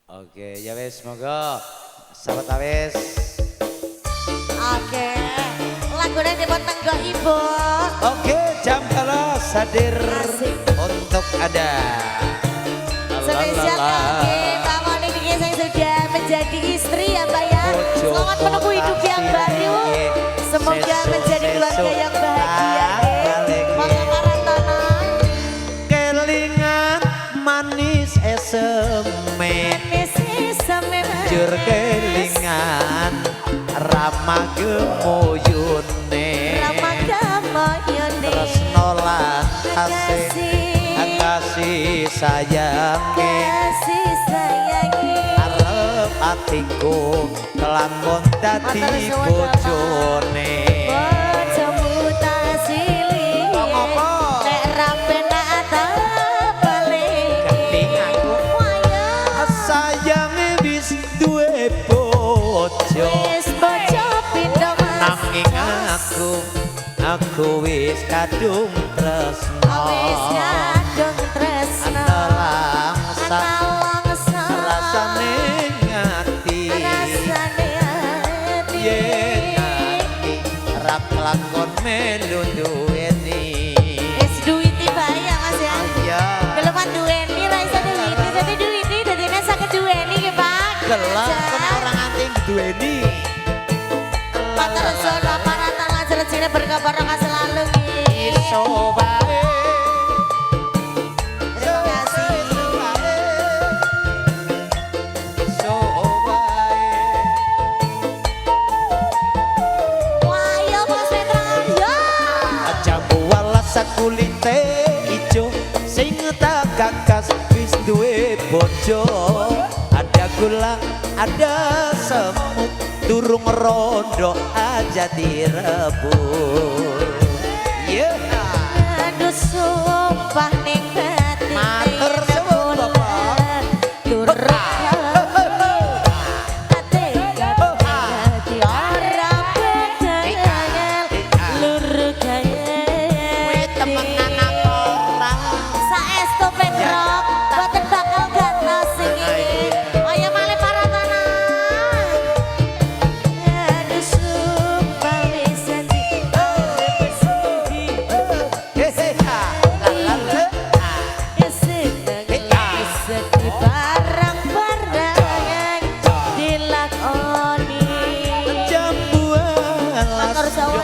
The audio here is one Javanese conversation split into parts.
Oke, ya wes, monggo sahabat awes. Oke, lagunya dibuat tangga ibu. Oke, jam kalah hadir Asik. untuk ada. Spesial kaki Mbak Moni yang sudah menjadi istri ya Mbak ya. Selamat menempuh hidup yang baru. Semoga menjadi keluarga yang bahagia. Monggo para tanah. Kelingan manis eseme. Jur kelingan rama gemoyune. Tresno lan kasih sayange. Arep atiku kelakon dadi bojone. Sayange wis duwe bojo. Nanging aku wis kadung tresno. Rasane ngati yen ngati rap lakon melu duweni. Wis duwiti bae ya Mas ya. Ya Keleman duweni ra iso duwiti, dadi duwiti dadine saged duweni nggih Pak. gelap kena orang anting duweni. Matur suwun para talang jerejene berkah barokah selalu nggih. Iso bae. Terima kasih. Iso bae. Wah, yo Mas Petra yo. Jambu walas kulite ijo sing tak gagas wis duwe bojo. Ada gula, ada semut, durung rondo aja direbut. Yeah. Aduh sumpah ning batin. Matur suwun,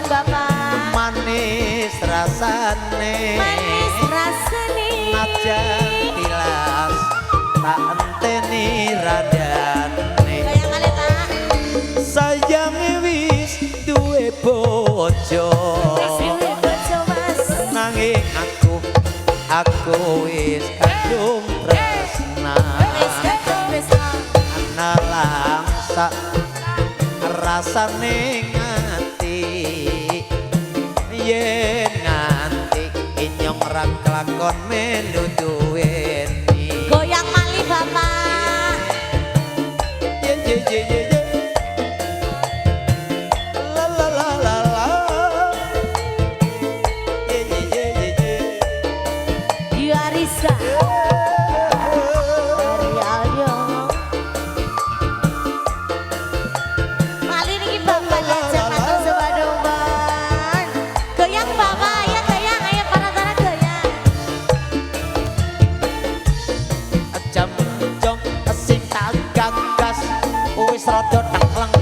Bapak. Manis rasane, Manis rasane. najan tilas tak enteni radane. Kayak kali Pak. Sayange wis duwe bojo. Wis duwe bojo Mas. Nanging aku wis kadung tresna. Wis kadung tresna. Ana langsa rasane ngati. Yen nganti inyong ra kelakon melu duweni. Goyang mali Bapak. Ye ye ye ye ye. La la la la la. Ye ye ye ye ye. Yuarisa. Dari Alyo. Mali niki Bapak jajak matur sepadung ban. Goyang Bapak, ya goyang, ayo para tanah goyang. Jam jong sing tak gagas wis rada takleng.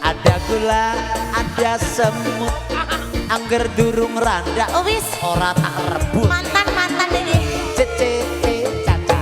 Ada gula, ada semut. Angger durung randa Oh wis, ora tak rebut. mantan ini. Cece caca.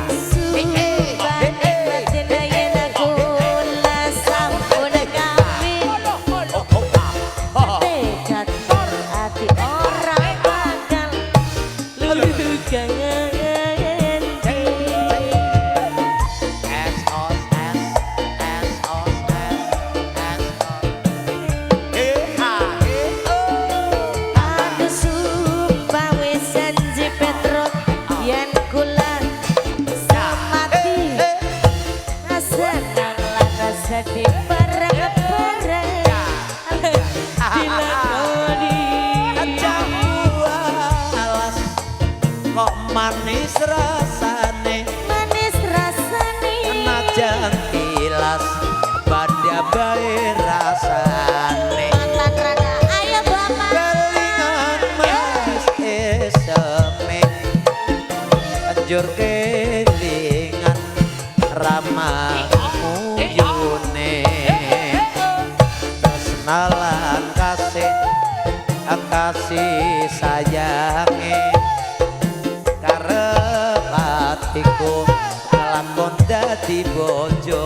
Jadi bareng-bareng dilakoni. Kok manis rasane, Manis rasane. lajang kilas pada bae rasane Mantan rada ayo bapak kelingan manis eseme anjur kelingan ramah muyune tresnalan kasih kasih sayange karep atiku ngelakon dadi bojo